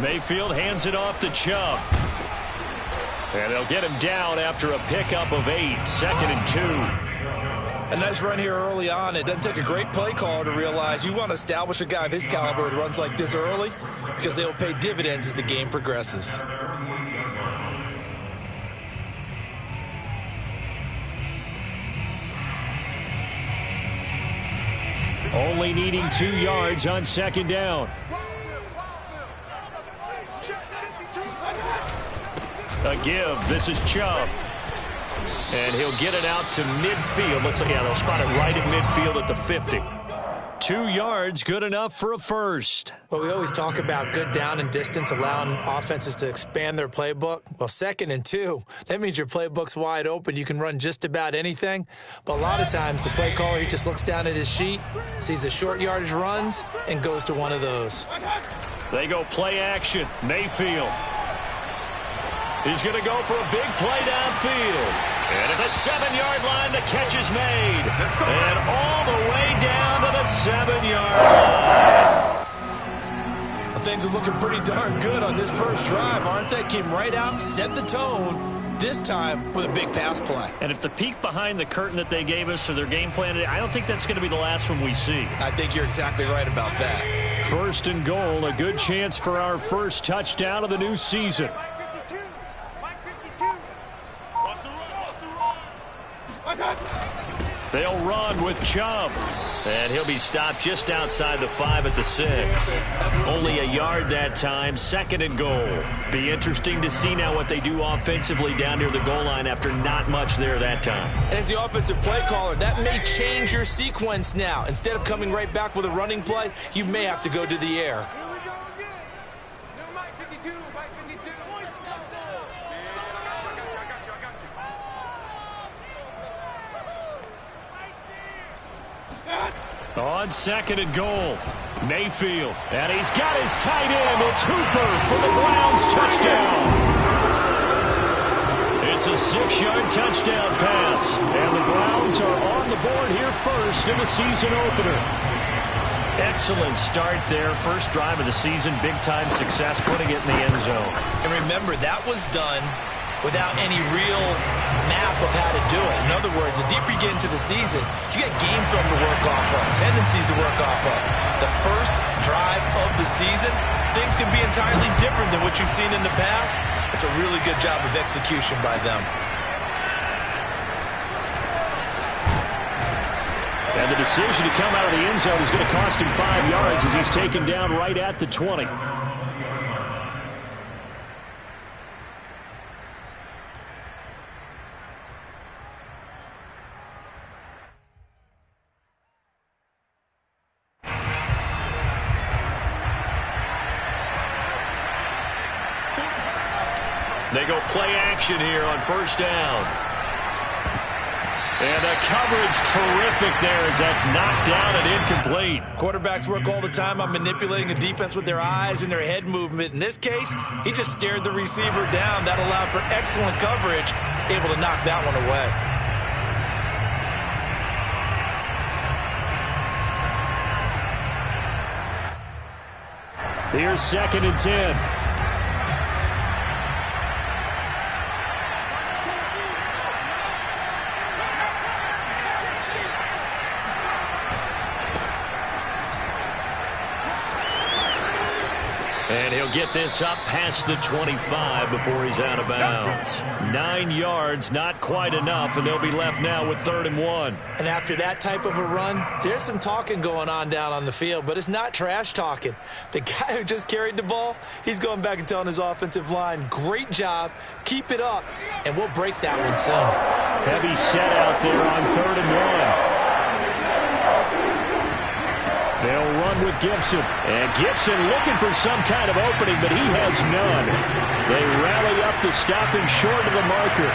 Mayfield hands it off to Chubb. And they'll get him down after a pickup of 8, 2nd and 2. A nice run here early on. It doesn't take a great play caller to realize you want to establish a guy of his caliber with runs like this early because they will pay dividends as the game progresses. Only needing 2 yards on 2nd down. A give. This is Chubb. And he'll get it out to midfield. Let's see. Yeah, they'll spot it right at midfield at the 50. 2 yards, good enough for a first. Well, we always talk about good down and distance, allowing offenses to expand their playbook. Well, 2nd and 2, that means your playbook's wide open. You can run just about anything. But a lot of times, the play caller, he just looks down at his sheet, sees the short yardage runs, and goes to one of those. They go play action. Mayfield. He's going to go for a big play downfield. And at the 7-yard line, the catch is made. And all the way down to the 7-yard line. Well, things are looking pretty darn good on this first drive, aren't they? Came right out, set the tone, this time with a big pass play. And if the peek behind the curtain that they gave us or their game plan, I don't think that's going to be the last one we see. I think you're exactly right about that. 1st and goal, a good chance for our first touchdown of the new season. They'll run with Chubb. And he'll be stopped just outside the 5 at the 6. Only a yard that time, 2nd and goal. Be interesting to see now what they do offensively down near the goal line after not much there that time. As the offensive play caller, that may change your sequence now. Instead of coming right back with a running play, you may have to go to the air. On 2nd and goal, Mayfield. And he's got his tight end. It's Hooper for the Browns touchdown. It's a 6-yard touchdown pass. And the Browns are on the board here first in the season opener. Excellent start there. First drive of the season. Big-time success putting it in the end zone. And remember, that was done without any real map of how to do it. In other words, the deeper you get into the season, you got game film to work off of, tendencies to work off of. The first drive of the season, things can be entirely different than what you've seen in the past. It's a really good job of execution by them. And the decision to come out of the end zone is going to cost him 5 yards as he's taken down right at the 20. They go play action here on 1st down. And the coverage terrific there as that's knocked down and incomplete. Quarterbacks work all the time on manipulating a defense with their eyes and their head movement. In this case, he just stared the receiver down. That allowed for excellent coverage, able to knock that one away. Here's 2nd and 10. And he'll get this up past the 25 before he's out of bounds. 9 yards, not quite enough, and they'll be left now with 3rd and 1. And after that type of a run, there's some talking going on down on the field, but it's not trash talking. The guy who just carried the ball, he's going back and telling his offensive line, great job, keep it up, and we'll break that one soon. Heavy set out there on 3rd and 1. They'll run with Gibson. And Gibson looking for some kind of opening, but he has none. They rally up to stop him short of the marker.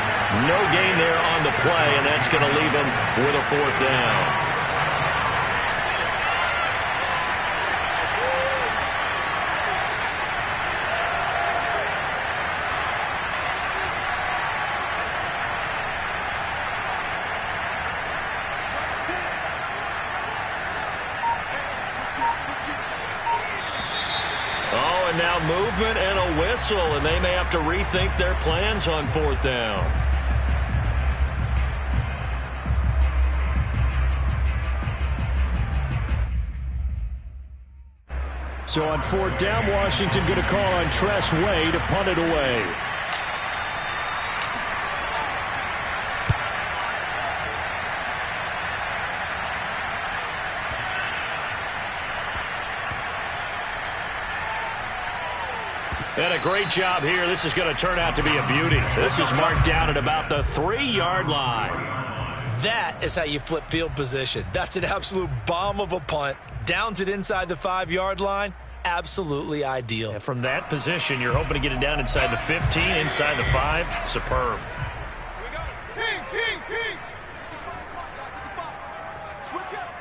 No gain there on the play, and that's going to leave him with a 4th down. movement and a whistle, and they may have to rethink their plans on 4th down. So on 4th down, Washington going to call on Tress Way to punt it away. And a great job here. This is going to turn out to be a beauty. This is marked down at about the 3-yard line. That is how you flip field position. That's an absolute bomb of a punt. Downs it inside the 5-yard line. Absolutely ideal. And from that position, you're hoping to get it down inside the 15, inside the 5. Superb. Switch up.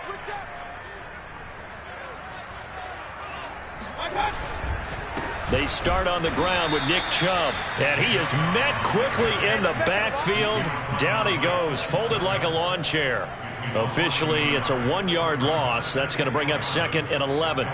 They start on the ground with Nick Chubb, and he is met quickly in the backfield. Down he goes, folded like a lawn chair. Officially, it's a 1-yard loss. That's going to bring up 2nd and 11.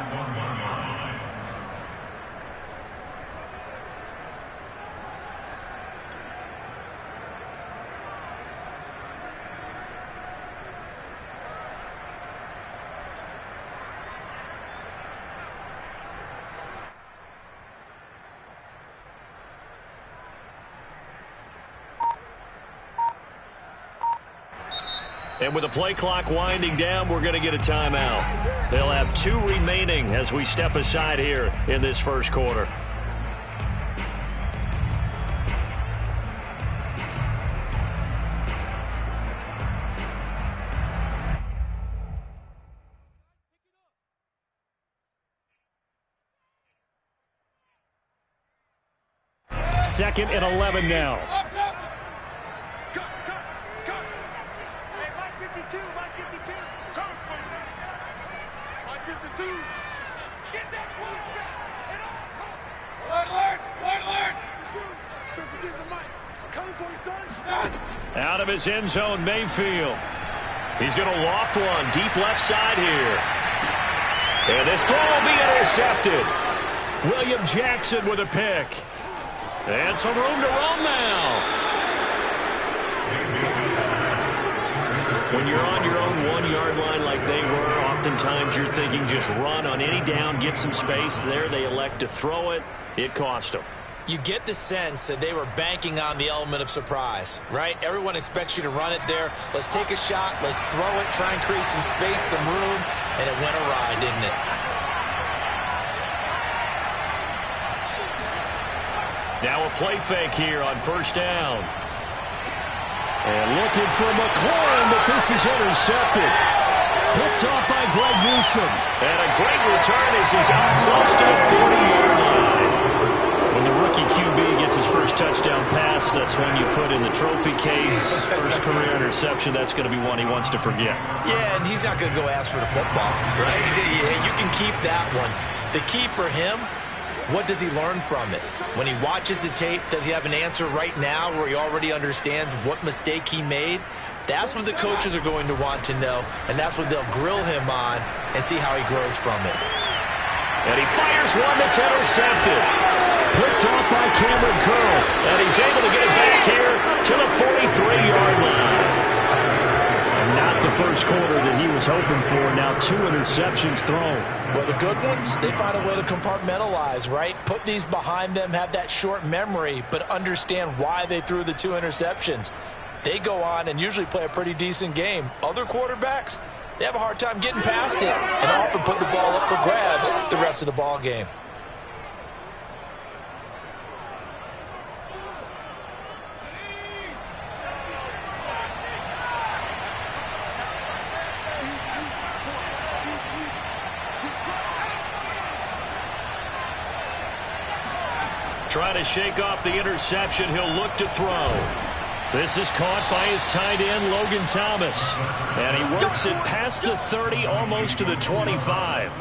And with the play clock winding down, we're going to get a timeout. They'll have 2 remaining as we step aside here in this first quarter. Second and 11 now. Out of his end zone, Mayfield. He's going to loft one deep left side here. And this throw will be intercepted. William Jackson with a pick. And some room to roam now. When you're on your own 1-yard line like they were, oftentimes you're thinking just run on any down, get some space. There they elect to throw it. It cost them. You get the sense that they were banking on the element of surprise, right? Everyone expects you to run it there. Let's take a shot. Let's throw it. Try and create some space, some room. And it went awry, didn't it? Now a play fake here on 1st down. And looking for McLaurin, but this is intercepted. Picked off by Greg Newsome. And a great return as he's out close to the 40-yard line. When the rookie QB gets his first touchdown pass, that's when you put in the trophy case. First career interception, that's going to be one he wants to forget. Yeah, and he's not going to go ask for the football, right? You can keep that one. The key for him, what does he learn from it? When he watches the tape, does he have an answer right now where he already understands what mistake he made? That's what the coaches are going to want to know, and that's what they'll grill him on and see how he grows from it. And he fires one that's intercepted. Picked off by Cameron Curl, and he's able to get it back here to the 43-yard line. And not the first quarter that he was hoping for. Now 2 interceptions thrown. Well, the good ones, they find a way to compartmentalize, right? Put these behind them, have that short memory, but understand why they threw the 2 interceptions. They go on and usually play a pretty decent game. Other quarterbacks, they have a hard time getting past it and often put the ball up for grabs the rest of the ball game. Trying to shake off the interception. He'll look to throw. This is caught by his tight end, Logan Thomas. And he works it past the 30, almost to the 25.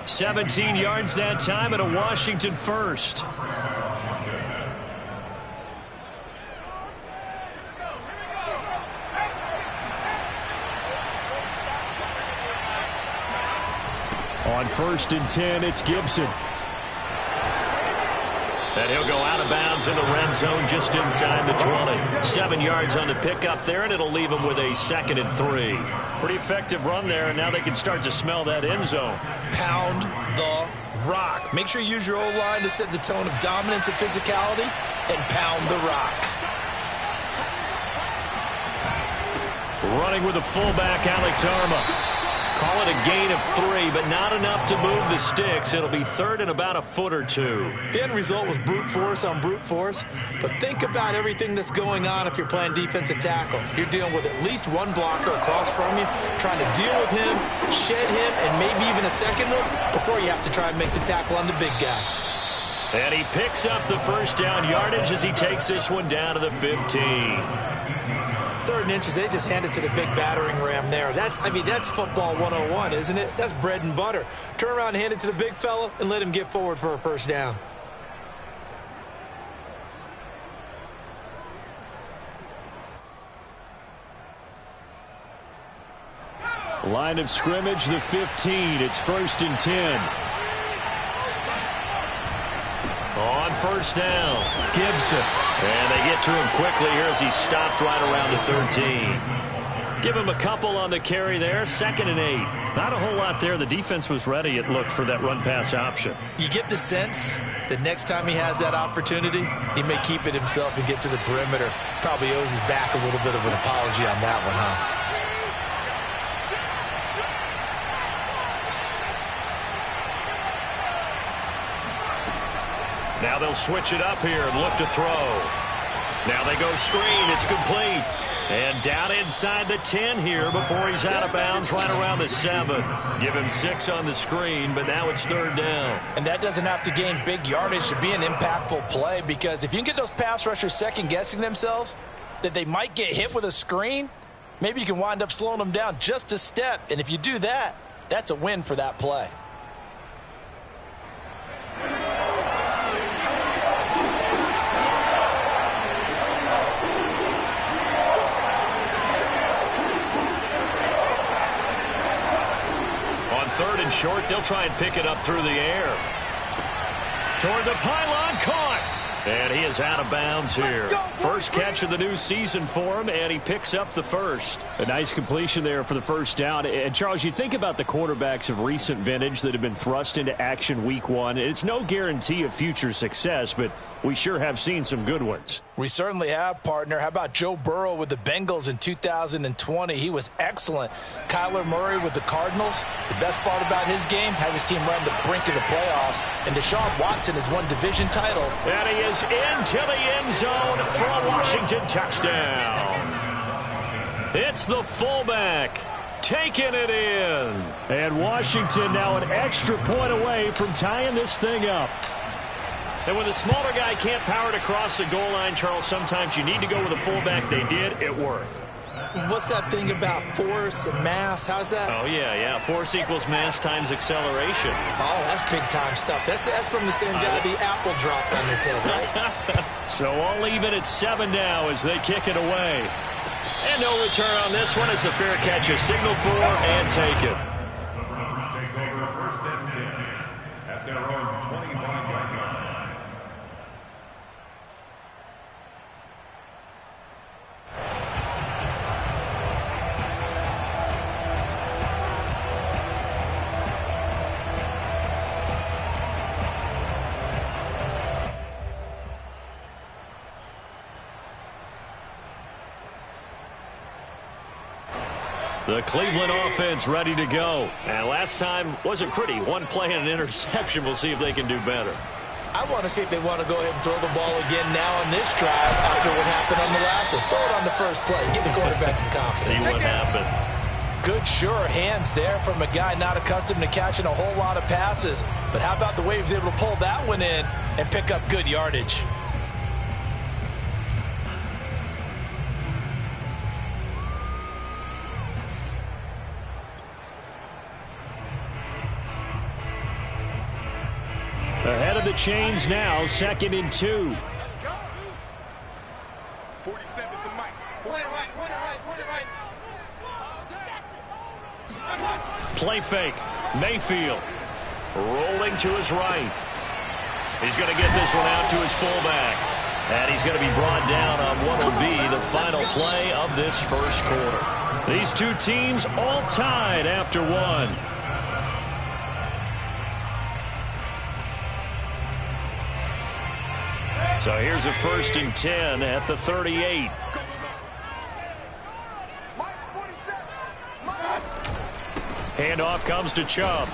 17 yards that time and a Washington first. On 1st and 10, it's Gibson. And he'll go out of bounds in the red zone just inside the 20. 7 yards on the pickup there, and it'll leave him with a 2nd and 3. Pretty effective run there, and now they can start to smell that end zone. Pound the rock. Make sure you use your O-line to set the tone of dominance and physicality, and pound the rock. Running with the fullback, Alex Arma. Call it a gain of 3, but not enough to move the sticks. It'll be 3rd and about a foot or 2. The end result was brute force on brute force, but think about everything that's going on if you're playing defensive tackle. You're dealing with at least one blocker across from you, trying to deal with him, shed him, and maybe even a second one before you have to try and make the tackle on the big guy. And he picks up the first down yardage as he takes this one down to the 15. 3rd and inches, they just hand it to the big battering ram there. That's football 101, isn't it? That's bread and butter. Turn around and hand it to the big fella and let him get forward for a first down. Line of scrimmage, the 15. It's 1st and 10. On first down, Gibson. And they get to him quickly here as he stopped right around the 13. Give him a couple on the carry there. 2nd and 8. Not a whole lot there. The defense was ready, it looked, for that run-pass option. You get the sense that next time he has that opportunity, he may keep it himself and get to the perimeter. Probably owes his back a little bit of an apology on that one, huh? Now they'll switch it up here and look to throw. Now they go screen. It's complete. And down inside the 10 here before he's out of bounds right around the 7. Give him 6 on the screen, but now it's 3rd down. And that doesn't have to gain big yardage to be an impactful play, because if you can get those pass rushers second-guessing themselves that they might get hit with a screen, maybe you can wind up slowing them down just a step. And if you do that, that's a win for that play. On 3rd and short, they'll try and pick it up through the air. Toward the pylon, caught. And he is out of bounds here. First catch of the new season for him, and he picks up the first. A nice completion there for the first down. And, Charles, you think about the quarterbacks of recent vintage that have been thrust into action week 1. It's no guarantee of future success, but we sure have seen some good ones. We certainly have, partner. How about Joe Burrow with the Bengals in 2020? He was excellent. Kyler Murray with the Cardinals. The best part about his game, has his team right on the brink of the playoffs. And Deshaun Watson has won division title. And he is into the end zone for a Washington touchdown. It's the fullback taking it in. And Washington now an extra point away from tying this thing up. And when the smaller guy can't power it across the goal line, Charles, sometimes you need to go with a fullback. They did. It worked. What's that thing about force and mass? How's that? Oh, yeah. Force equals mass times acceleration. Oh, that's big-time stuff. That's from the same guy the apple dropped on his head, right? So all even at 7 now as they kick it away. And no return on this one as the fair catch is signaled for and taken. The Browns take over 1st and 10 at their own 25-yard line. The Cleveland offense ready to go. And last time wasn't pretty. One play and an interception. We'll see if they can do better. I want to see if they want to go ahead and throw the ball again now on this drive after what happened on the last one. Throw it on the first play. Give the quarterback some confidence. See what happens. Good, sure hands there from a guy not accustomed to catching a whole lot of passes. But how about the way he was able to pull that one in and pick up good yardage? Ahead of the chains now, 2nd and 2. Let's go. 47 is the mic. 40 right. Play fake. Mayfield rolling to his right. He's going to get this one out to his fullback. And he's going to be brought down on what will be the final play of this first quarter. These two teams all tied after one. So here's a 1st and 10 at the 38. Handoff comes to Chubb.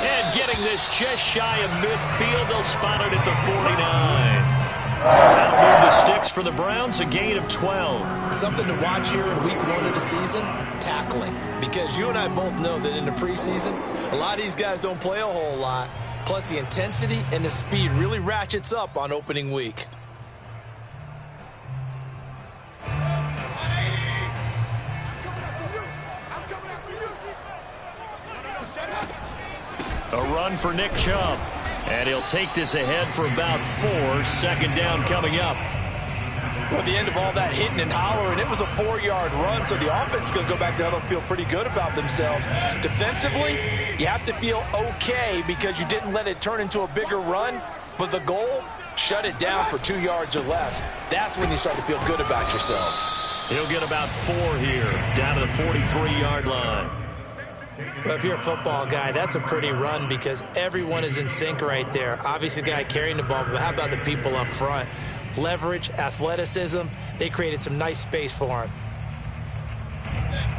And getting this just shy of midfield, they'll spot it at the 49. That'll move the sticks for the Browns, a gain of 12. Something to watch here in week 1 of the season, tackling. Because you and I both know that in the preseason, a lot of these guys don't play a whole lot. Plus, the intensity and the speed really ratchets up on opening week. A run for Nick Chubb. And he'll take this ahead for about 4. 2nd down coming up. Well, at the end of all that hitting and hollering, it was a 4-yard run, so the offense is going to go back down and feel pretty good about themselves. Defensively, you have to feel okay because you didn't let it turn into a bigger run, but the goal, shut it down for 2 yards or less. That's when you start to feel good about yourselves. He'll get about 4 here, down to the 43-yard line. Well, if you're a football guy, that's a pretty run because everyone is in sync right there. Obviously, the guy carrying the ball, but how about the people up front? Leverage, athleticism, they created some nice space for him.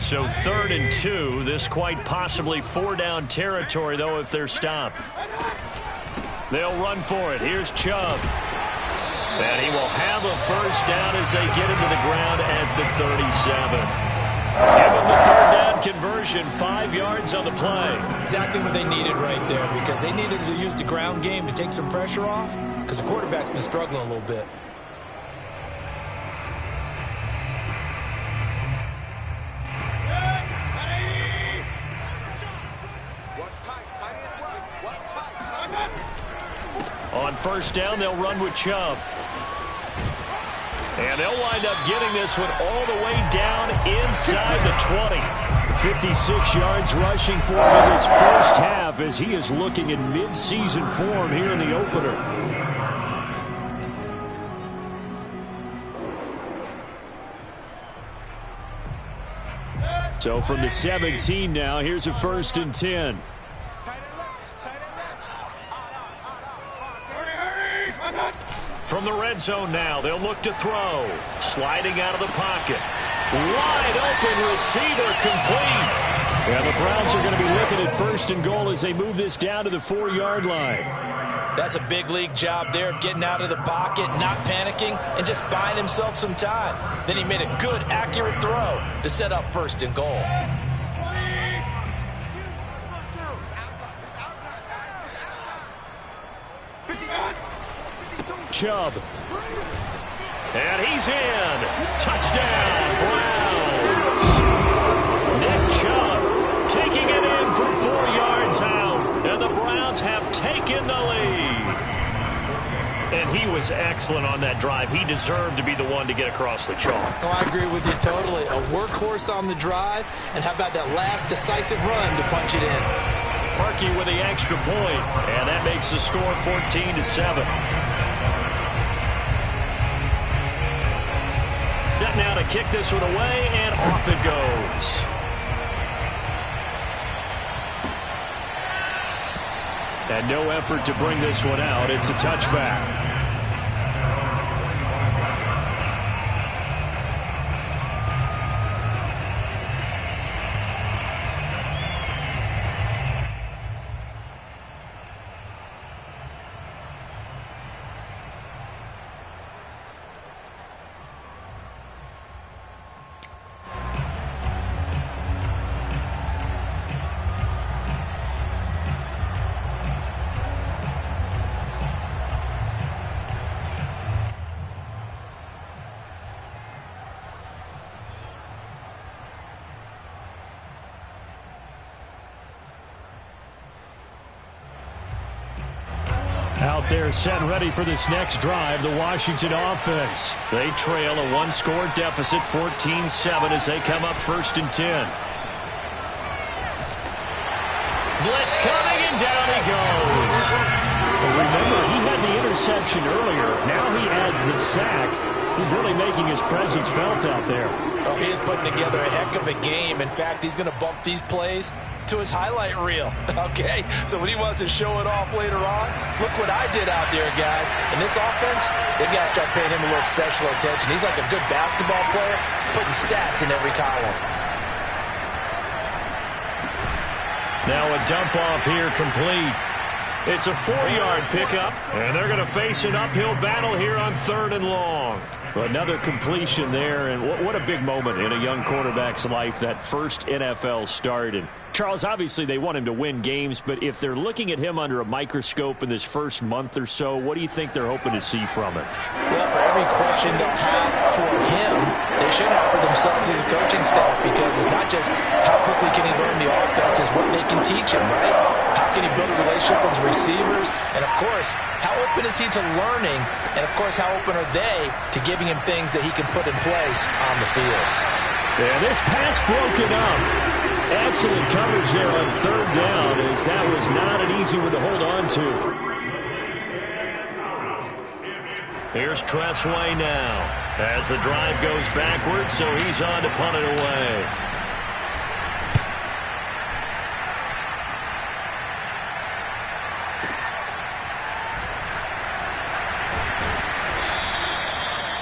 So 3rd and 2, this quite possibly 4-down territory, though, if they're stopped. They'll run for it. Here's Chubb. And he will have a 1st down as they get into the ground at the 37. Give him the 3rd down conversion, 5 yards on the play. Exactly what they needed right there because they needed to use the ground game to take some pressure off because the quarterback's been struggling a little bit. On 1st down, they'll run with Chubb. And they'll wind up getting this one all the way down inside the 20. 56 yards rushing for him in his first half as he is looking in mid-season form here in the opener. So from the 17 now, here's a 1st and 10. From the red zone now, they'll look to throw. Sliding out of the pocket. Wide open receiver complete. And the Browns are going to be looking at 1st and goal as they move this down to the 4-yard line. That's a big league job there of getting out of the pocket, not panicking, and just buying himself some time. Then he made a good, accurate throw to set up 1st and goal. Chubb. And he's in. Touchdown, Browns. Nick Chubb taking it in for 4 yards out. And the Browns have taken the lead. And he was excellent on that drive. He deserved to be the one to get across the chalk. Oh, I agree with you totally. A workhorse on the drive. And how about that last decisive run to punch it in? Parkey with the extra point. And that makes the score 14-7. Set now to kick this one away, and off it goes. And no effort to bring this one out. It's a touchback. Out there set and ready for this next drive, the Washington offense. They trail a 1-score deficit, 14-7 as they come up 1st and 10. Blitz coming, and down he goes. Well, remember, he had the interception earlier. Now he adds the sack. He's really making his presence felt out there. Oh, he is putting together a heck of a game. In fact, he's going to bump these plays to his highlight reel. Okay, so when he wants to show it off later on, look what I did out there, guys. In this offense, they've got to start paying him a little special attention. He's like a good basketball player, putting stats in every column. Now a dump off here complete. It's a 4-yard pickup, and they're going to face an uphill battle here on 3rd and long. Another completion there, and what a big moment in a young quarterback's life, that first NFL start. And Charles, obviously they want him to win games, but if they're looking at him under a microscope in this first month or so, what do you think they're hoping to see from it? Well, for every question they'll have for him, they should have for themselves as a coaching staff, because it's not just how quickly can he learn the offense, it's what they can teach him, right? How can he build a relationship with his receivers? And, of course, how open is he to learning? And, of course, how open are they to giving him things that he can put in place on the field? Yeah, this pass broken up. Excellent coverage there on 3rd down, as that was not an easy one to hold on to. Here's Tressway now as the drive goes backwards, so he's on to punt it away.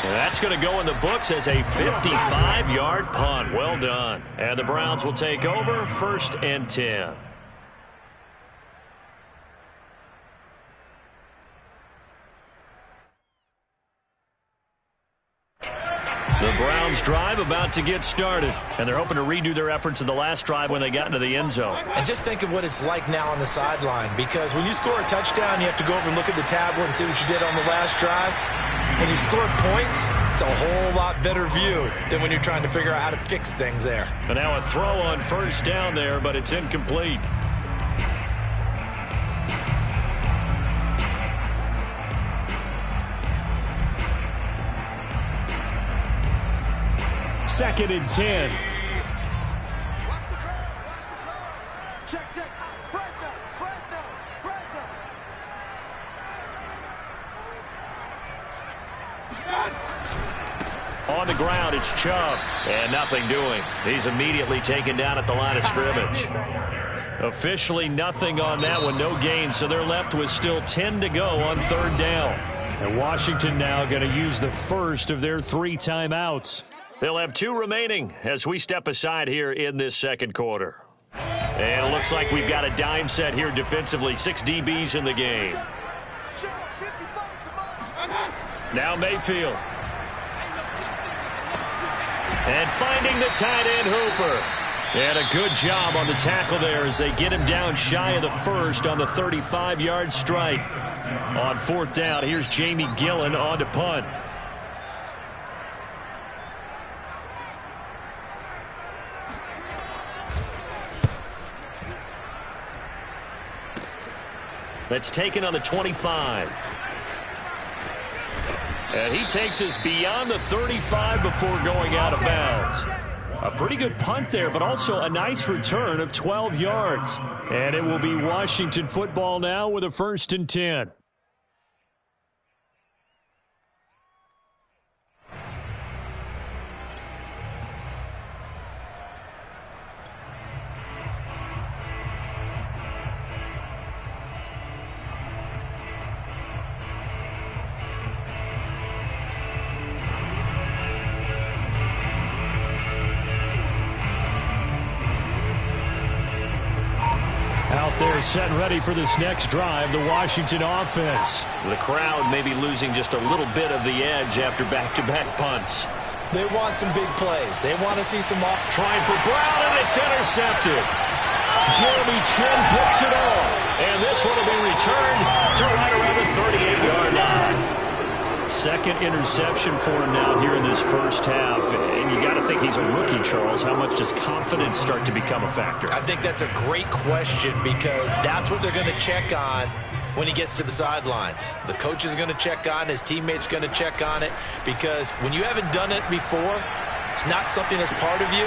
That's going to go in the books as a 55-yard punt. Well done. And the Browns will take over 1st and 10. The Browns drive about to get started, and they're hoping to redo their efforts in the last drive when they got into the end zone. And just think of what it's like now on the sideline, because when you score a touchdown, you have to go over and look at the tablet and see what you did on the last drive. When you score points, it's a whole lot better view than when you're trying to figure out how to fix things there. And now a throw on 1st down there, but it's incomplete. Second and 10. Watch the curve. Check, check. Fresno. On the ground, it's Chubb. And nothing doing. He's immediately taken down at the line of scrimmage. Officially nothing on that one. No gain, so they're left with still 10 to go on 3rd down. And Washington now going to use the first of their 3 timeouts. They'll have 2 remaining as we step aside here in this second quarter. And it looks like we've got a dime set here defensively. 6 DBs in the game. Now Mayfield. And finding the tight end Hooper. And a good job on the tackle there as they get him down shy of the first on the 35-yard strike. On 4th down, here's Jamie Gillen on to punt. That's taken on the 25. And he takes us beyond the 35 before going out of bounds. A pretty good punt there, but also a nice return of 12 yards. And it will be Washington football now with a 1st and 10. Out there set and ready for this next drive, the Washington offense. The crowd may be losing just a little bit of the edge after back-to-back punts. They want some big plays. They want to see some off. Trying for Brown, and it's intercepted. Jeremy Chin picks it off. And this one will be returned to right around the 38-yard line. Second interception for him now here in this first half. And you got to think he's a rookie, Charles. How much does confidence start to become a factor? I think that's a great question, because that's what they're going to check on when he gets to the sidelines. The coach is going to check on it. His teammates are going to check on it, because when you haven't done it before, it's not something that's part of you.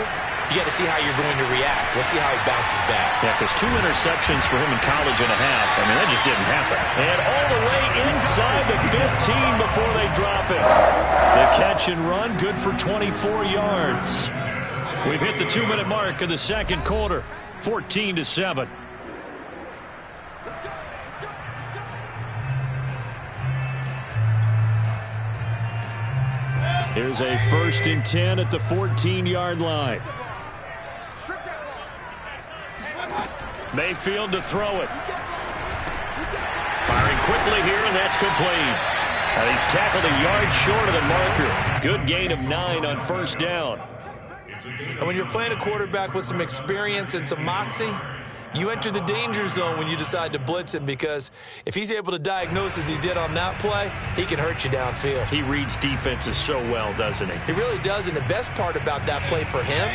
you got to see how you're going to react. Let's see how he bounces back. Yeah, because 2 interceptions for him in college and a half. I mean, that just didn't happen. And all the way inside the 15 before they drop it. The catch and run, good for 24 yards. We've hit the 2-minute mark of the second quarter, 14-7. Here's a 1st and 10 at the 14-yard line. Mayfield to throw it. Firing quickly here, and that's complete. And he's tackled a yard short of the marker. Good gain of 9 on 1st down. And when you're playing a quarterback with some experience and some moxie, you enter the danger zone when you decide to blitz him, because if he's able to diagnose as he did on that play, he can hurt you downfield. He reads defenses so well, doesn't he? He really does, and the best part about that play for him,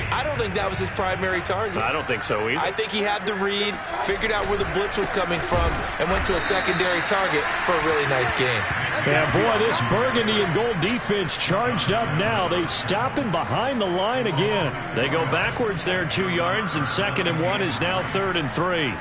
I don't think that was his primary target. I don't think so either. I think he had the read, figured out where the blitz was coming from, and went to a secondary target for a really nice game. Yeah, boy, this burgundy and gold defense charged up now. They stop him behind the line again. They go backwards there 2 yards, and 2nd and 1 is now 3rd and 3.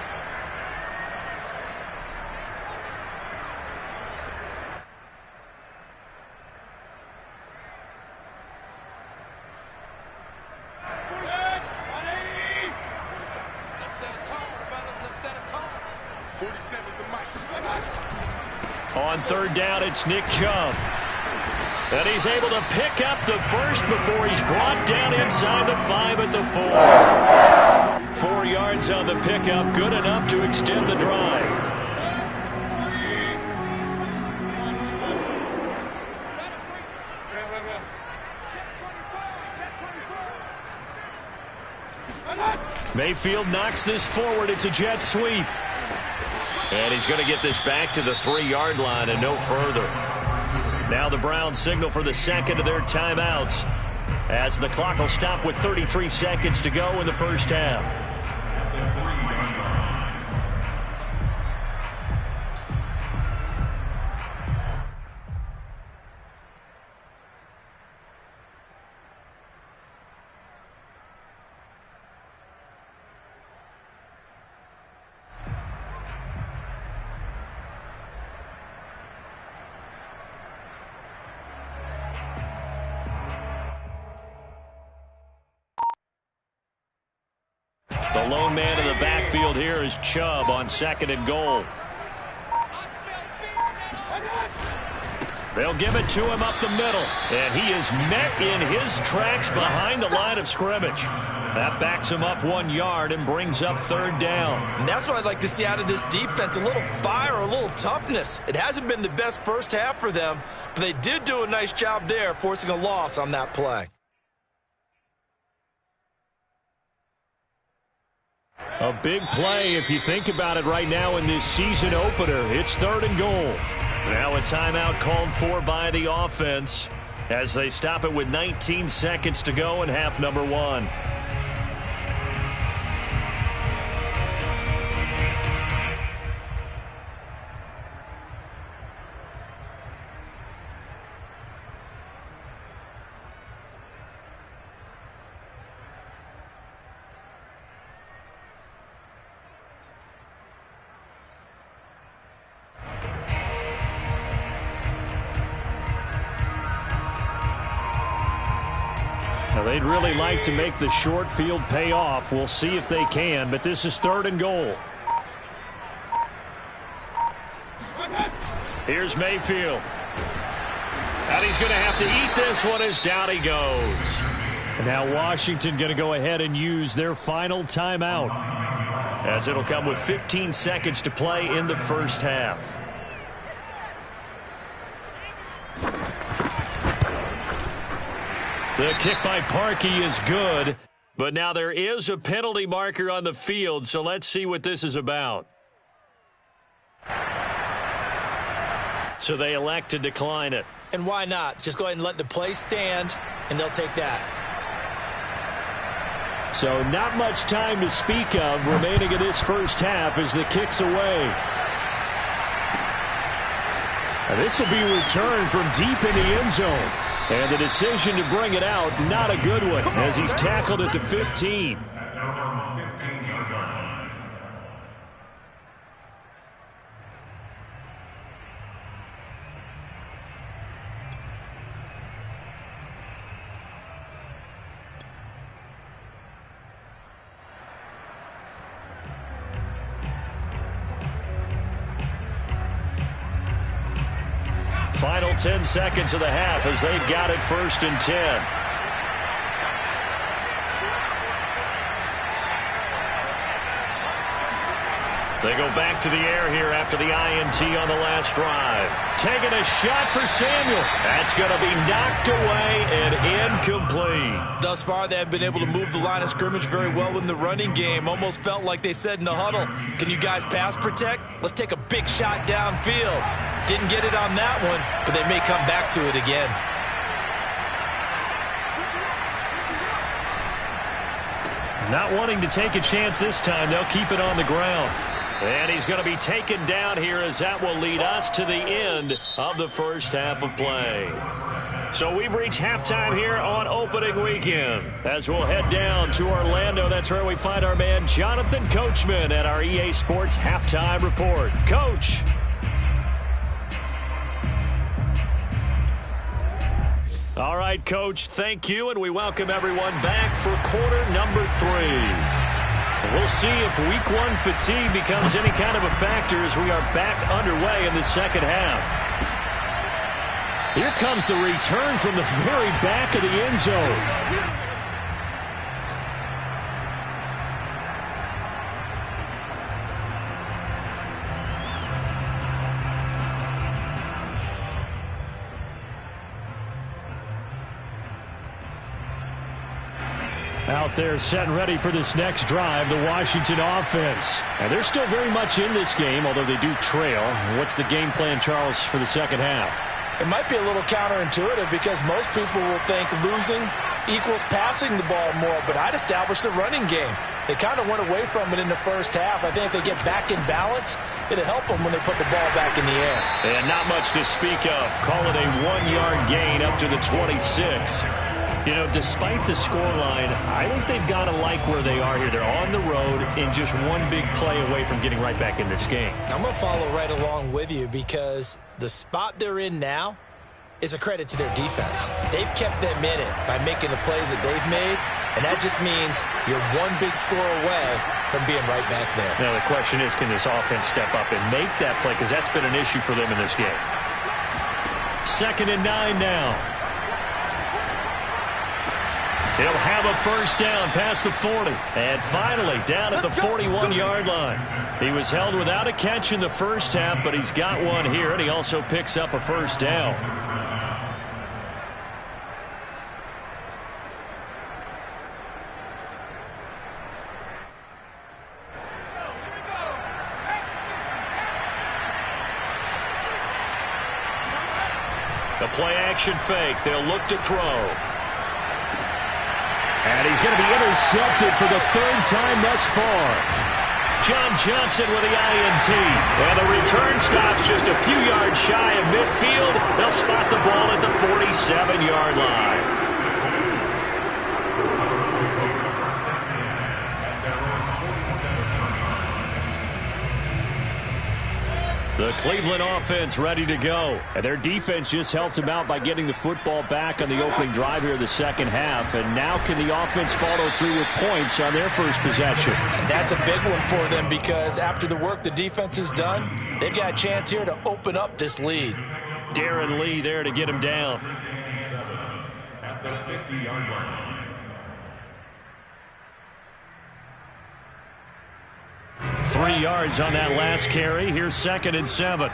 On 3rd down, it's Nick Chubb. And he's able to pick up the first before he's brought down inside the 5 at the 4. 4 yards on the pickup, good enough to extend the drive. Mayfield knocks this forward. It's a jet sweep. And he's going to get this back to the 3-yard line and no further. Now the Browns signal for the second of their timeouts, as the clock will stop with 33 seconds to go in the first half. The lone man in the backfield here is Chubb on 2nd and goal. They'll give it to him up the middle, and he is met in his tracks behind the line of scrimmage. That backs him up 1 yard and brings up 3rd down. And that's what I'd like to see out of this defense, a little fire, a little toughness. It hasn't been the best first half for them, but they did do a nice job there, forcing a loss on that play. A big play if you think about it right now in this season opener. It's 3rd and goal. Now a timeout called for by the offense as they stop it with 19 seconds to go in half number 1. Now, they'd really like to make the short field pay off. We'll see if they can, but this is 3rd and goal. Here's Mayfield. And he's going to have to eat this one as down he goes. And now Washington going to go ahead and use their final timeout, as it'll come with 15 seconds to play in the first half. The kick by Parkey is good, but now there is a penalty marker on the field, so let's see what this is about. So they elect to decline it. And why not? Just go ahead and let the play stand, and they'll take that. So not much time to speak of remaining in this first half as the kick's away. Now this will be returned from deep in the end zone. And the decision to bring it out, not a good one, as he's tackled at the 15. Final 10 seconds of the half as they've got it 1st and 10. They go back to the air here after the INT on the last drive. Taking a shot for Samuel. That's going to be knocked away and incomplete. Thus far, they haven't been able to move the line of scrimmage very well in the running game. Almost felt like they said in the huddle, can you guys pass protect? Let's take a big shot downfield. Didn't get it on that one, but they may come back to it again. Not wanting to take a chance this time, they'll keep it on the ground. And he's going to be taken down here as that will lead us to the end of the first half of play. So we've reached halftime here on opening weekend. As we'll head down to Orlando, that's where we find our man Jonathan Coachman at our EA Sports Halftime Report. Coach. All right, Coach, thank you, and we welcome everyone back for quarter number 3. We'll see if week 1 fatigue becomes any kind of a factor as we are back underway in the second half. Here comes the return from the very back of the end zone. Out there set and ready for this next drive, the Washington offense. And they're still very much in this game, although they do trail. What's the game plan, Charles, for the second half? It might be a little counterintuitive because most people will think losing equals passing the ball more, but I'd establish the running game. They kind of went away from it in the first half. I think if they get back in balance, it'll help them when they put the ball back in the air. And not much to speak of. Call it a 1-yard gain up to the 26. You know, despite the scoreline, I think they've got to like where they are here. They're on the road and just one big play away from getting right back in this game. I'm going to follow right along with you because the spot they're in now is a credit to their defense. They've kept them in it by making the plays that they've made, and that just means you're one big score away from being right back there. Now, the question is, can this offense step up and make that play? Because that's been an issue for them in this game. 2nd and 9 now. He'll have a first down past the 40. And finally, down at the 41-yard line. He was held without a catch in the first half, but he's got one here, and he also picks up a first down. The play-action fake. They'll look to throw. And he's going to be intercepted for the 3rd time thus far. John Johnson with the INT. And the return stops just a few yards shy of midfield. They'll spot the ball at the 47-yard line. The Cleveland offense ready to go. And their defense just helped them out by getting the football back on the opening drive here in the second half. And now can the offense follow through with points on their first possession? That's a big one for them because after the work the defense has done, they've got a chance here to open up this lead. Darren Lee there to get him down. At the 50-yard line. Three yards on that last carry. Here's 2nd and 7.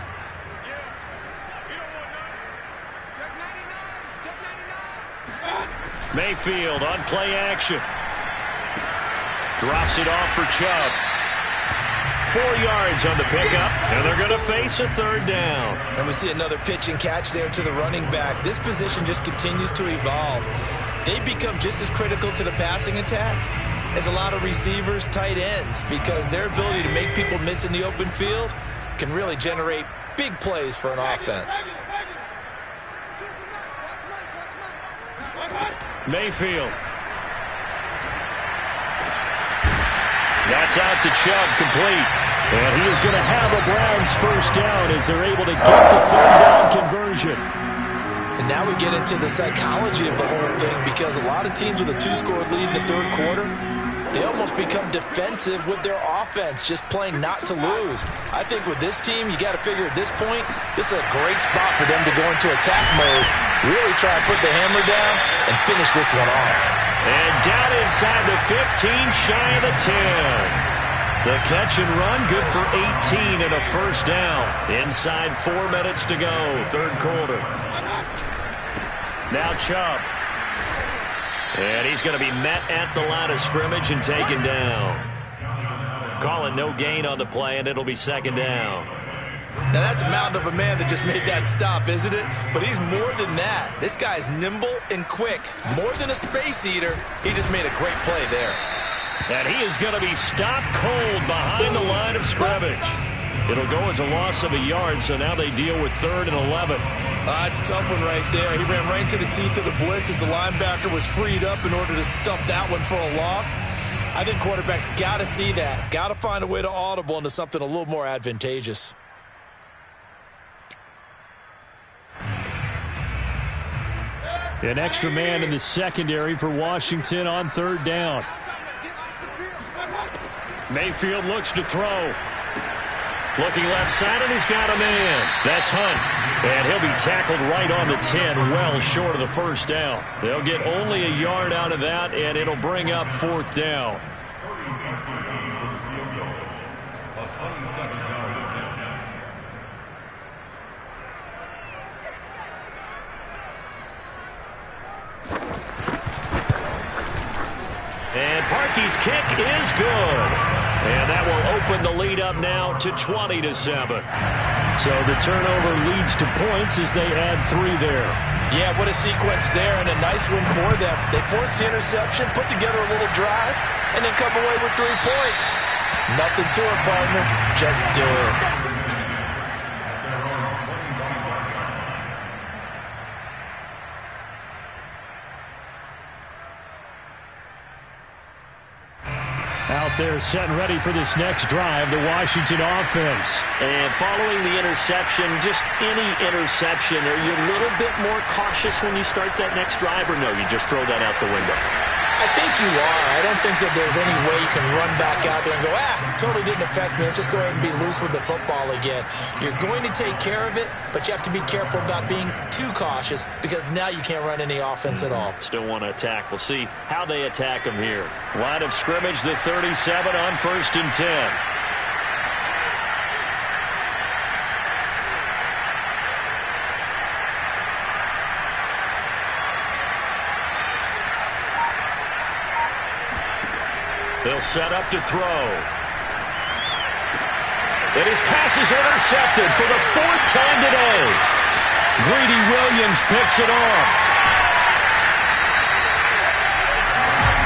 Mayfield on play action. Drops it off for Chubb. 4 yards on the pickup, and they're going to face a 3rd down. And we see another pitch and catch there to the running back. This position just continues to evolve. They become just as critical to the passing attack as a lot of receivers, tight ends, because their ability to make people miss in the open field can really generate big plays for an offense. Mayfield. That's out to Chubb, complete. And he is going to have a Browns first down as they're able to get the third down conversion. And now we get into the psychology of the whole thing, because a lot of teams with a 2-score lead in the third quarter, they almost become defensive with their offense, just playing not to lose. I think with this team, you got to figure at this point, this is a great spot for them to go into attack mode, really try and put the hammer down and finish this one off. And down inside the 15, shy of the 10. The catch and run, good for 18 and a first down. Inside 4 minutes to go, third quarter. Now Chubb. And he's going to be met at the line of scrimmage and taken down. Calling no gain on the play, and it'll be second down. Now that's a mountain of a man that just made that stop, isn't it? But he's more than that. This guy's nimble and quick. More than a space eater, he just made a great play there. And he is going to be stopped cold behind the line of scrimmage. It'll go as a loss of a yard, so now they deal with 3rd and 11. It's a tough one right there. He ran right into the teeth of the blitz as the linebacker was freed up in order to stump that one for a loss. I think quarterbacks got to see that. Got to find a way to audible into something a little more advantageous. An extra man in the secondary for Washington on 3rd down. Mayfield looks to throw. Looking left side, and he's got a man. That's Hunt. And he'll be tackled right on the 10, well short of the first down. They'll get only a yard out of that, and it'll bring up 4th down. A 27-yard attempt. And Parkey's kick is good. And that will open the lead up now to 20-7. So the turnover leads to points as they add 3 there. Yeah, what a sequence there, and a nice one for them. They forced the interception, put together a little drive, and then come away with 3 points. Nothing to it, partner. Just do it. Out there set and ready for this next drive, the Washington offense. And following the interception, just any interception, are you a little bit more cautious when you start that next drive, or no, you just throw that out the window? I think you are. I don't think that there's any way you can run back out there and go, totally didn't affect me. Let's just go ahead and be loose with the football again. You're going to take care of it, but you have to be careful about being too cautious, because now you can't run any offense at all. Still want to attack. We'll see how they attack them here. Line of scrimmage, the 37 on 1st and 10. They'll set up to throw. And his pass is intercepted for the 4th time today. Greedy Williams picks it off.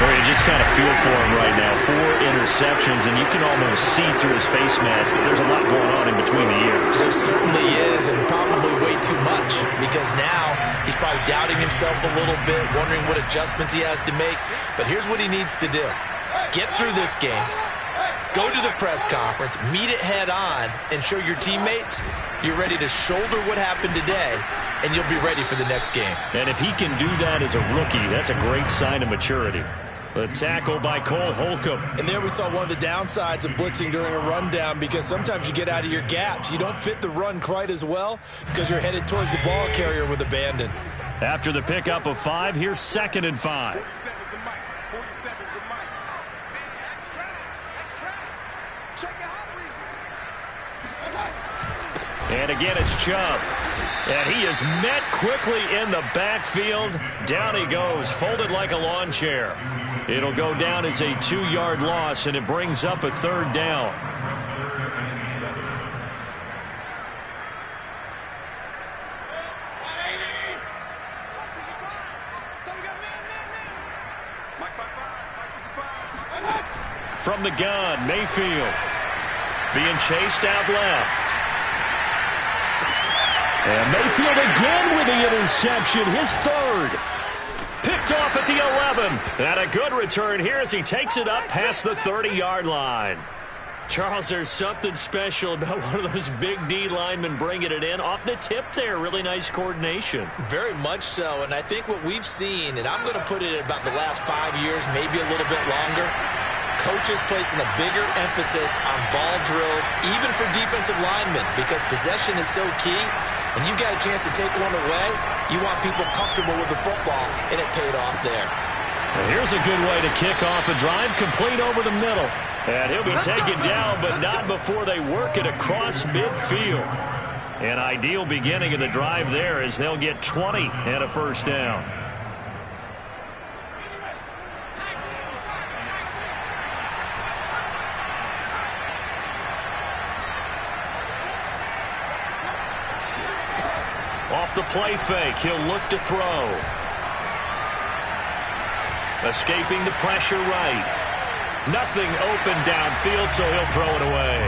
Well, you just kind of feel for him right now. 4 interceptions, and you can almost see through his face mask. There's a lot going on in between the ears. There certainly is, and probably way too much, because now he's probably doubting himself a little bit, wondering what adjustments he has to make. But here's what he needs to do. Get through this game, go to the press conference, meet it head on, and show your teammates you're ready to shoulder what happened today, and you'll be ready for the next game. And if he can do that as a rookie, that's a great sign of maturity. The tackle by Cole Holcomb. And there we saw one of the downsides of blitzing during a rundown, because sometimes you get out of your gaps. You don't fit the run quite as well because you're headed towards the ball carrier with abandon. After the pickup of 5, here's 2nd and 5. 47 is the mic. 47 is the mic. That's trash. That's trash. Check the hot read. And again, it's Chubb. And he is met quickly in the backfield. Down he goes, folded like a lawn chair. It'll go down as a 2-yard loss, and it brings up a 3rd down. From the gun, Mayfield being chased out left. And Mayfield again with the interception, his 3rd. Picked off at the 11. And a good return here as he takes it up past the 30-yard line. Charles, there's something special about one of those big D linemen bringing it in. Off the tip there, really nice coordination. Very much so, and I think what we've seen, and I'm going to put it at about the last 5 years, maybe a little bit longer, coaches placing a bigger emphasis on ball drills, even for defensive linemen, because possession is so key. And you got a chance to take one away, you want people comfortable with the football, and it paid off there. Well, here's a good way to kick off a drive, complete over the middle. And he'll be taken down, but not before they work it across midfield. An ideal beginning of the drive there as they'll get 20 and a first down. Off the play fake, he'll look to throw. Escaping the pressure right. Nothing open downfield, so he'll throw it away.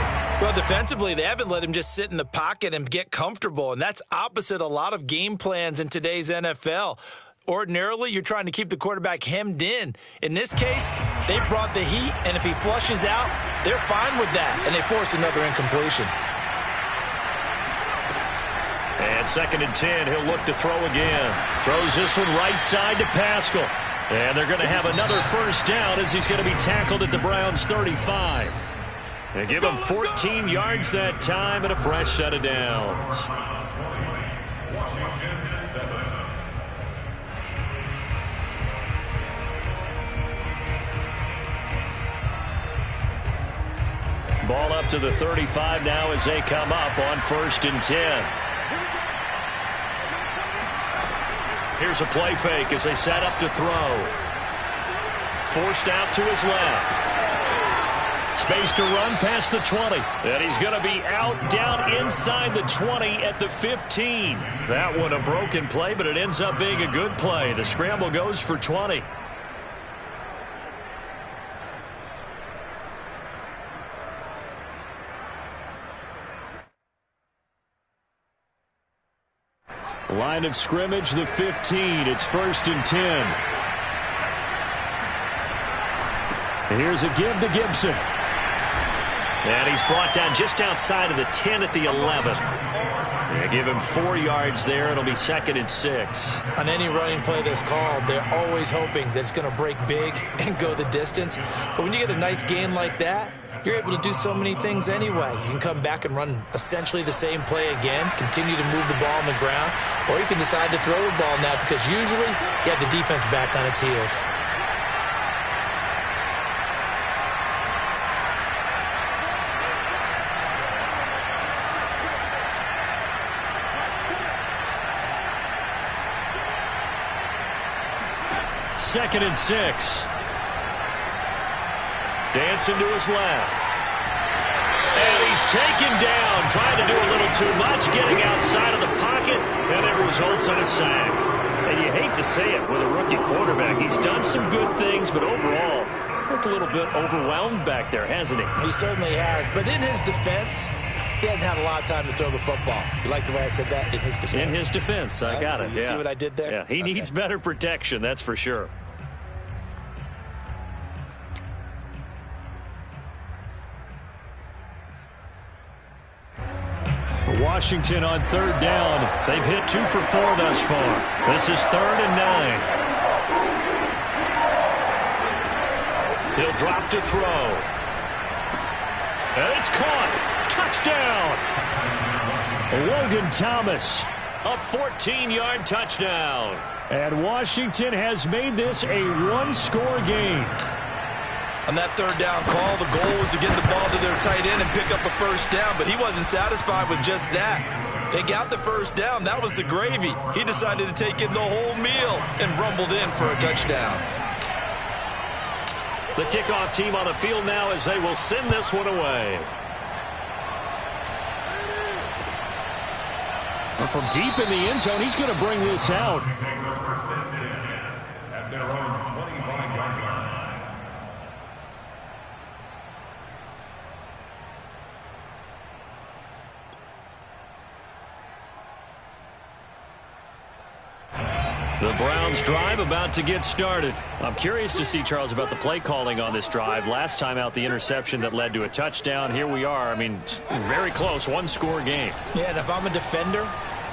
Well, defensively, they haven't let him just sit in the pocket and get comfortable, and that's opposite a lot of game plans in today's NFL. Ordinarily, you're trying to keep the quarterback hemmed in. In this case, they brought the heat, and if he flushes out, they're fine with that, and they force another incompletion. And 2nd and 10, he'll look to throw again. Throws this one right side to Pascal. And they're going to have another first down as he's going to be tackled at the Browns' 35. They give him 14 yards that time and a fresh set of downs. Ball up to the 35 now as they come up on 1st and 10. Here's a play fake as they set up to throw. Forced out to his left. Space to run past the 20. And he's going to be out down inside the 20 at the 15. That one a broken play, but it ends up being a good play. The scramble goes for 20. Line of scrimmage, the 15. It's 1st and 10. And here's a give to Gibson. And he's brought down just outside of the 10 at the 11. They give him 4 yards there. It'll be 2nd and 6. On any running play that's called, they're always hoping that it's going to break big and go the distance. But when you get a nice gain like that, you're able to do so many things anyway. You can come back and run essentially the same play again, continue to move the ball on the ground, or you can decide to throw the ball now because usually you have the defense back on its heels. Second and 6. Dancing to his left. And he's taken down, trying to do a little too much, getting outside of the pocket, and it results in a sack. And you hate to say it with a rookie quarterback. He's done some good things, but overall, looked a little bit overwhelmed back there, hasn't he? He certainly has, but in his defense, he hasn't had a lot of time to throw the football. You like the way I said that? In his defense. In his defense, I got it. You see what I did there? Yeah, he needs better protection, that's for sure. Washington on 3rd down. They've hit 2 for 4 thus far. This is 3rd and 9. He'll drop to throw. And it's caught. Touchdown. Logan Thomas. A 14-yard touchdown. And Washington has made this a one-score game. On that 3rd down call, the goal was to get the ball to their tight end and pick up a first down, but he wasn't satisfied with just that. They got the first down. That was the gravy. He decided to take in the whole meal and rumbled in for a touchdown. The kickoff team on the field now as they will send this one away. Well, from deep in the end zone, he's going to bring this out. At their own 25-yard line. The Browns drive about to get started. I'm curious to see, Charles, about the play calling on this drive. Last time out, the interception that led to a touchdown. Here we are. I mean, very close, one-score game. Yeah, and if I'm a defender,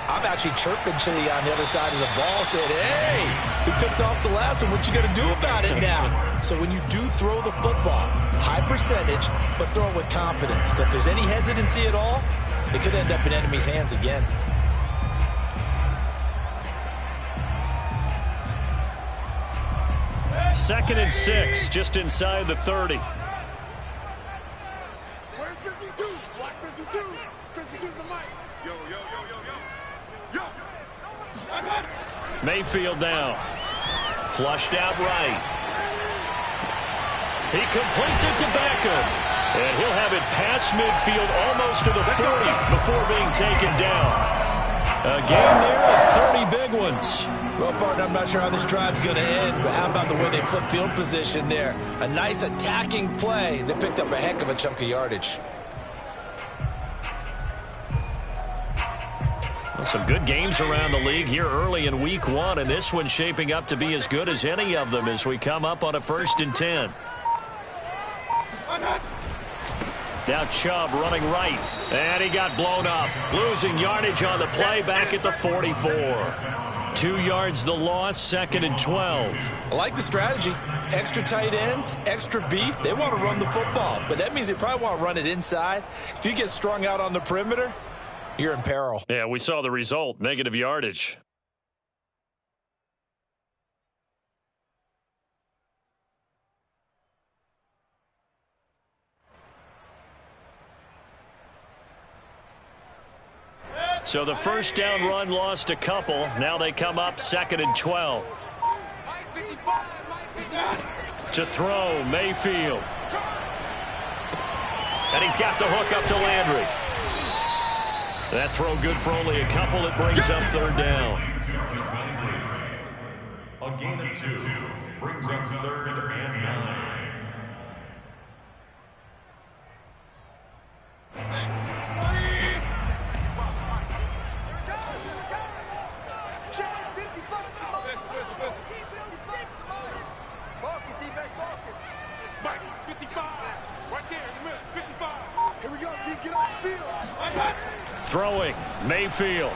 I'm actually chirping Chili on the other side of the ball, saying, hey, we picked off the last one. What you going to do about it now? So when you do throw the football, high percentage, but throw it with confidence. If there's any hesitancy at all, it could end up in enemy's hands again. Second and 6, just inside the 30. Where's 52? Watch 52. 52's the mic. Yo, yo, yo, yo, yo. Yo. Mayfield now. Flushed out right. He completes it to Beckham. And he'll have it past midfield almost to the 40 before being taken down. A game there of 30 big ones. Well, partner, I'm not sure how this drive's going to end, but how about the way they flip field position there? A nice attacking play. They picked up a heck of a chunk of yardage. Well, some good games around the league here early in week 1, and this one's shaping up to be as good as any of them as we come up on a 1st and 10. Now Chubb running right, and he got blown up. Losing yardage on the play back at the 44. 2 yards the loss, 2nd and 12. I like the strategy. Extra tight ends, extra beef. They want to run the football, but that means they probably want to run it inside. If you get strung out on the perimeter, you're in peril. Yeah, we saw the result, negative yardage. So the first down run lost a couple. Now they come up 2nd and 12. To throw, Mayfield. And he's got the hook up to Landry. That throw good for only a couple. It brings up 3rd down. A gain of 2 brings up 3rd and 9. Throwing, Mayfield.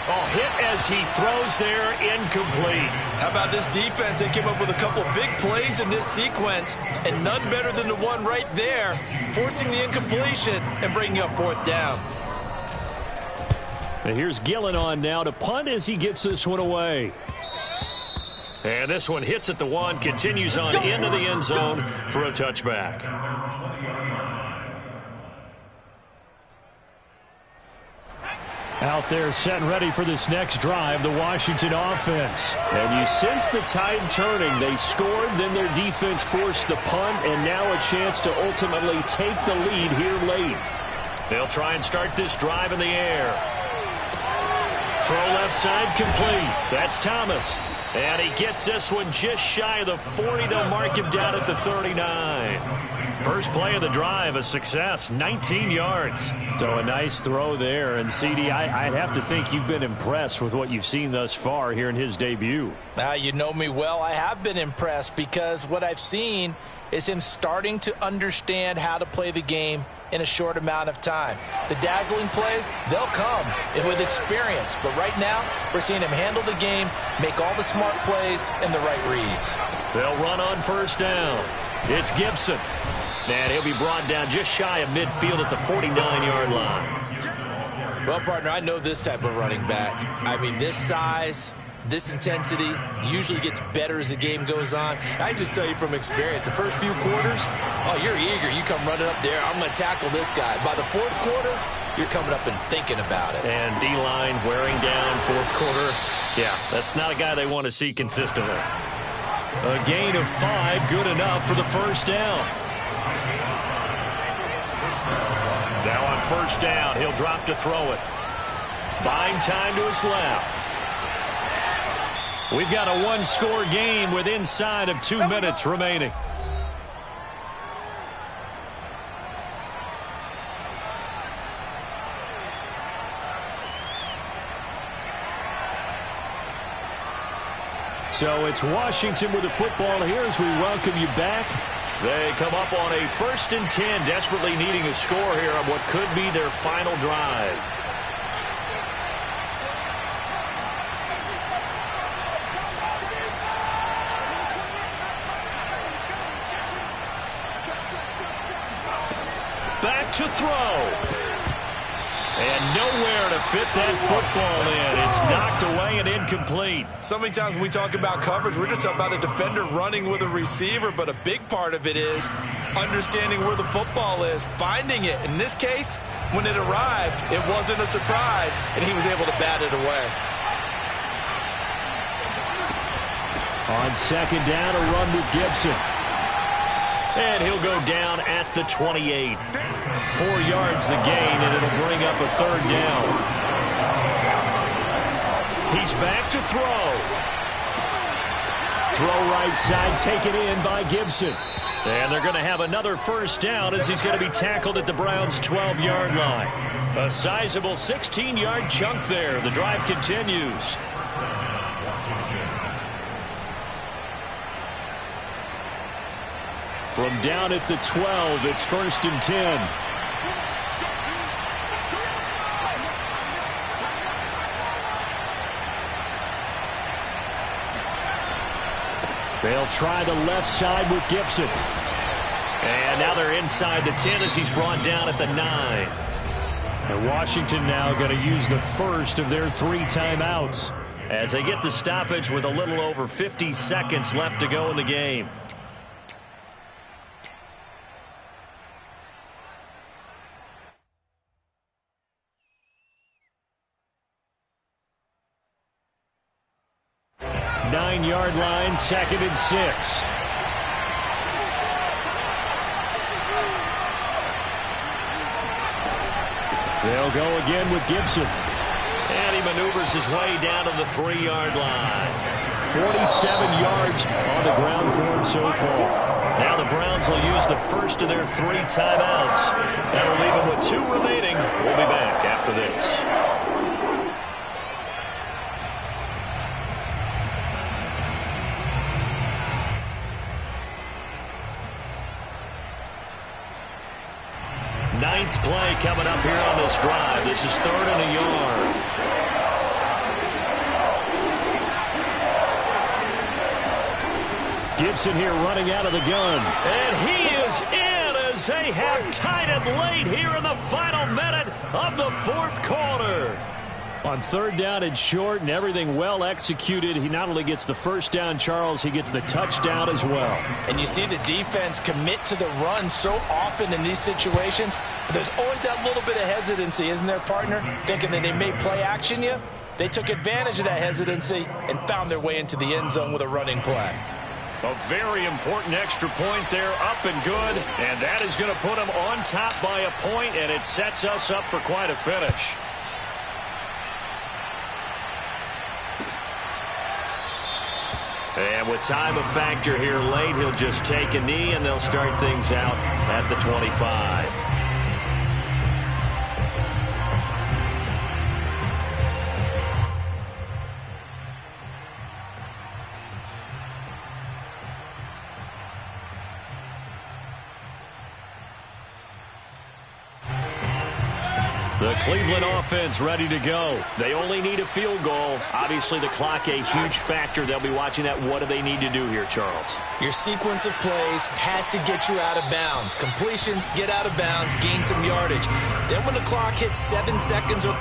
Oh, hit as he throws there, incomplete. How about this defense? They came up with a couple big plays in this sequence, and none better than the one right there, forcing the incompletion and bringing up 4th down. And here's Gillen on now to punt as he gets this one away. And this one hits at the 1, continues on into the end zone for a touchback. Out there set and ready for this next drive, the Washington offense. And you sense the tide turning. They scored, then their defense forced the punt, and now a chance to ultimately take the lead here late. They'll try and start this drive in the air. Throw left side complete. That's Thomas. And he gets this one just shy of the 40. They'll mark him down at the 39. First play of the drive, a success, 19 yards. So a nice throw there. And, CD, I'd have to think you've been impressed with what you've seen thus far here in his debut. Now, you know me well. I have been impressed because what I've seen is him starting to understand how to play the game in a short amount of time. The dazzling plays, they'll come with experience. But right now, we're seeing him handle the game, make all the smart plays, and the right reads. They'll run on first down. It's Gibson. And he'll be brought down just shy of midfield at the 49-yard line. Well, partner, I know this type of running back. I mean, this size, this intensity usually gets better as the game goes on. I just tell you from experience, the first few quarters, oh, you're eager. You come running up there. I'm going to tackle this guy. By the 4th quarter, you're coming up and thinking about it. And D-line wearing down 4th quarter. Yeah, that's not a guy they want to see consistently. A gain of 5, good enough for the first down. Now on first down, he'll drop to throw it. Buying time to his left. We've got a one-score game with inside of 2 minutes remaining. So it's Washington with the football here as we welcome you back. They come up on a 1st and 10, desperately needing a score here on what could be their final drive. Back to throw. And nowhere to fit that football in. It's knocked away and incomplete. So many times when we talk about coverage, we're just about a defender running with a receiver, but a big part of it is understanding where the football is, finding it. In this case, when it arrived, it wasn't a surprise, and he was able to bat it away. On 2nd down, a run with Gibson. And he'll go down at the 28. 4 yards the gain, and it'll bring up a 3rd down. He's back to throw. Throw right side, taken in by Gibson. And they're going to have another 1st down as he's going to be tackled at the Browns' 12-yard line. A sizable 16-yard chunk there. The drive continues. From down at the 12, it's 1st and 10. They'll try the left side with Gibson. And now they're inside the 10 as he's brought down at the 9. And Washington now going to use the first of their 3 timeouts as they get the stoppage with a little over 50 seconds left to go in the game. Nine-yard line, 2nd and 6. They'll go again with Gibson. And he maneuvers his way down to the 3-yard line. 47 yards on the ground for him so far. Now the Browns will use the first of their 3 timeouts. That'll leave them with 2 remaining. We'll be back after this. Ninth play coming up here on this drive. This is 3rd and a yard. Gibson here running out of the gun. And he is in as they have tied it late here in the final minute of the 4th quarter. On 3rd down and short and everything well executed, he not only gets the 1st down, Charles, he gets the touchdown as well. And you see the defense commit to the run so often in these situations. There's always that little bit of hesitancy, isn't there, partner? Thinking that they may play action you. They took advantage of that hesitancy and found their way into the end zone with a running play. A very important extra point there, up and good. And that is going to put them on top by a point, and it sets us up for quite a finish. And with time a factor here late, he'll just take a knee, and they'll start things out at the 25. The Cleveland offense ready to go. They only need a field goal. Obviously, the clock a huge factor. They'll be watching that. What do they need to do here, Charles? Your sequence of plays has to get you out of bounds. Completions, get out of bounds, gain some yardage. Then when the clock hits 7 seconds or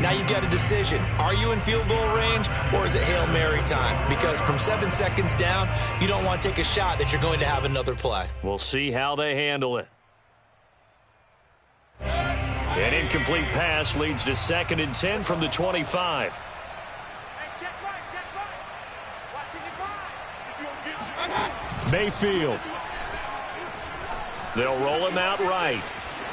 Now you've got a decision. Are you in field goal range, or is it Hail Mary time? Because from 7 seconds down, you don't want to take a shot that you're going to have another play. We'll see how they handle it. An incomplete pass leads to 2nd and 10 from the 25. Mayfield. They'll roll him out right.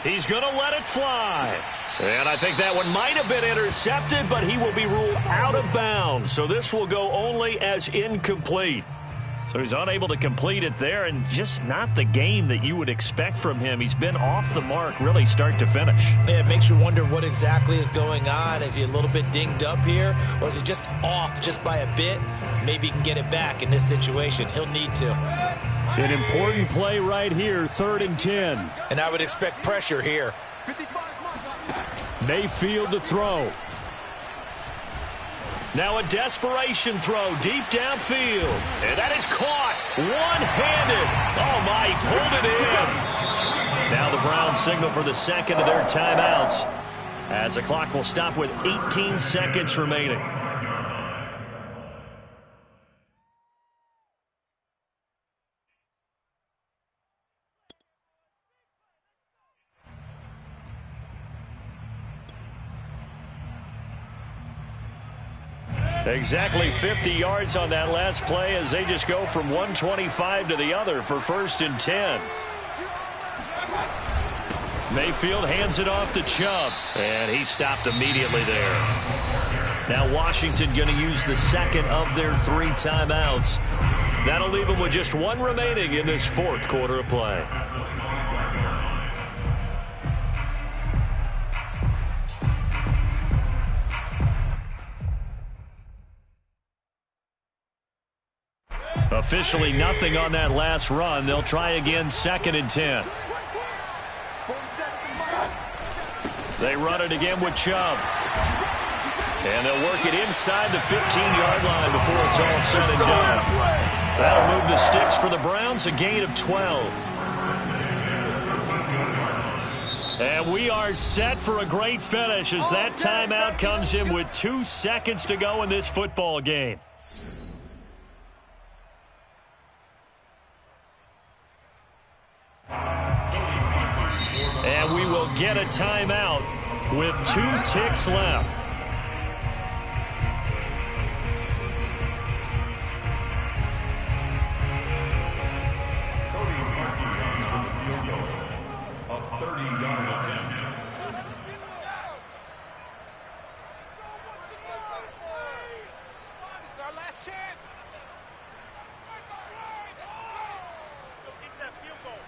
He's going to let it fly. And I think that one might have been intercepted, but he will be ruled out of bounds. So this will go only as incomplete. So he's unable to complete it there, and just not the game that you would expect from him. He's been off the mark really start to finish. Yeah, it makes you wonder what exactly is going on. Is he a little bit dinged up here, or is he just off just by a bit? Maybe he can get it back in this situation. He'll need to. An important play right here, 3rd and 10. And I would expect pressure here. Mayfield to throw. Now a desperation throw deep downfield. And that is caught one-handed. Oh, my, he pulled it in. Now the Browns signal for the 2nd of their timeouts, as the clock will stop with 18 seconds remaining. Exactly 50 yards on that last play as they just go from 125 to the other for 1st and 10. Mayfield hands it off to Chubb, and he stopped immediately there. Now Washington going to use the 2nd of their 3 timeouts. That'll leave them with just 1 remaining in this 4th quarter of play. Officially nothing on that last run. They'll try again, 2nd and 10. They run it again with Chubb. And they'll work it inside the 15-yard line before it's all said and done. That'll move the sticks for the Browns, a gain of 12. And we are set for a great finish as that timeout comes in with 2 seconds to go in this football game. And we will get a timeout with 2 ticks left. A 30-yard attempt. This is our last chance. Go kick that field goal.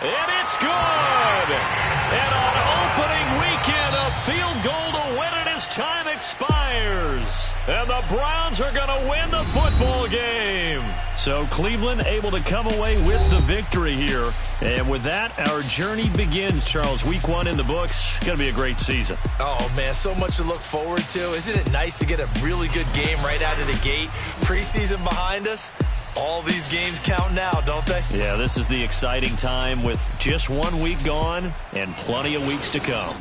And it's good! And on opening weekend, a field goal to win it as time expires. And the Browns are going to win the football game. So Cleveland able to come away with the victory here. And with that, our journey begins, Charles. Week 1 in the books. Going to be a great season. Oh, man, so much to look forward to. Isn't it nice to get a really good game right out of the gate? Preseason behind us. All these games count now, don't they? Yeah, this is the exciting time with just 1 week gone and plenty of weeks to come.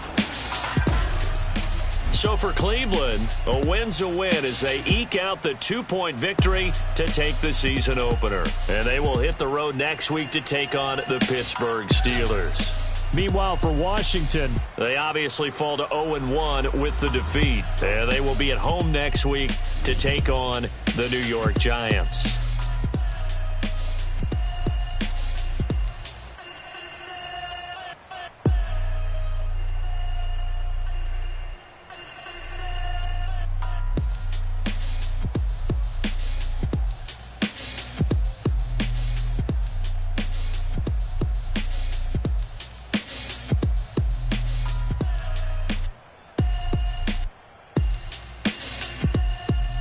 So for Cleveland, a win's a win as they eke out the 2-point victory to take the season opener. And they will hit the road next week to take on the Pittsburgh Steelers. Meanwhile, for Washington, they obviously fall to 0-1 with the defeat. And they will be at home next week to take on the New York Giants.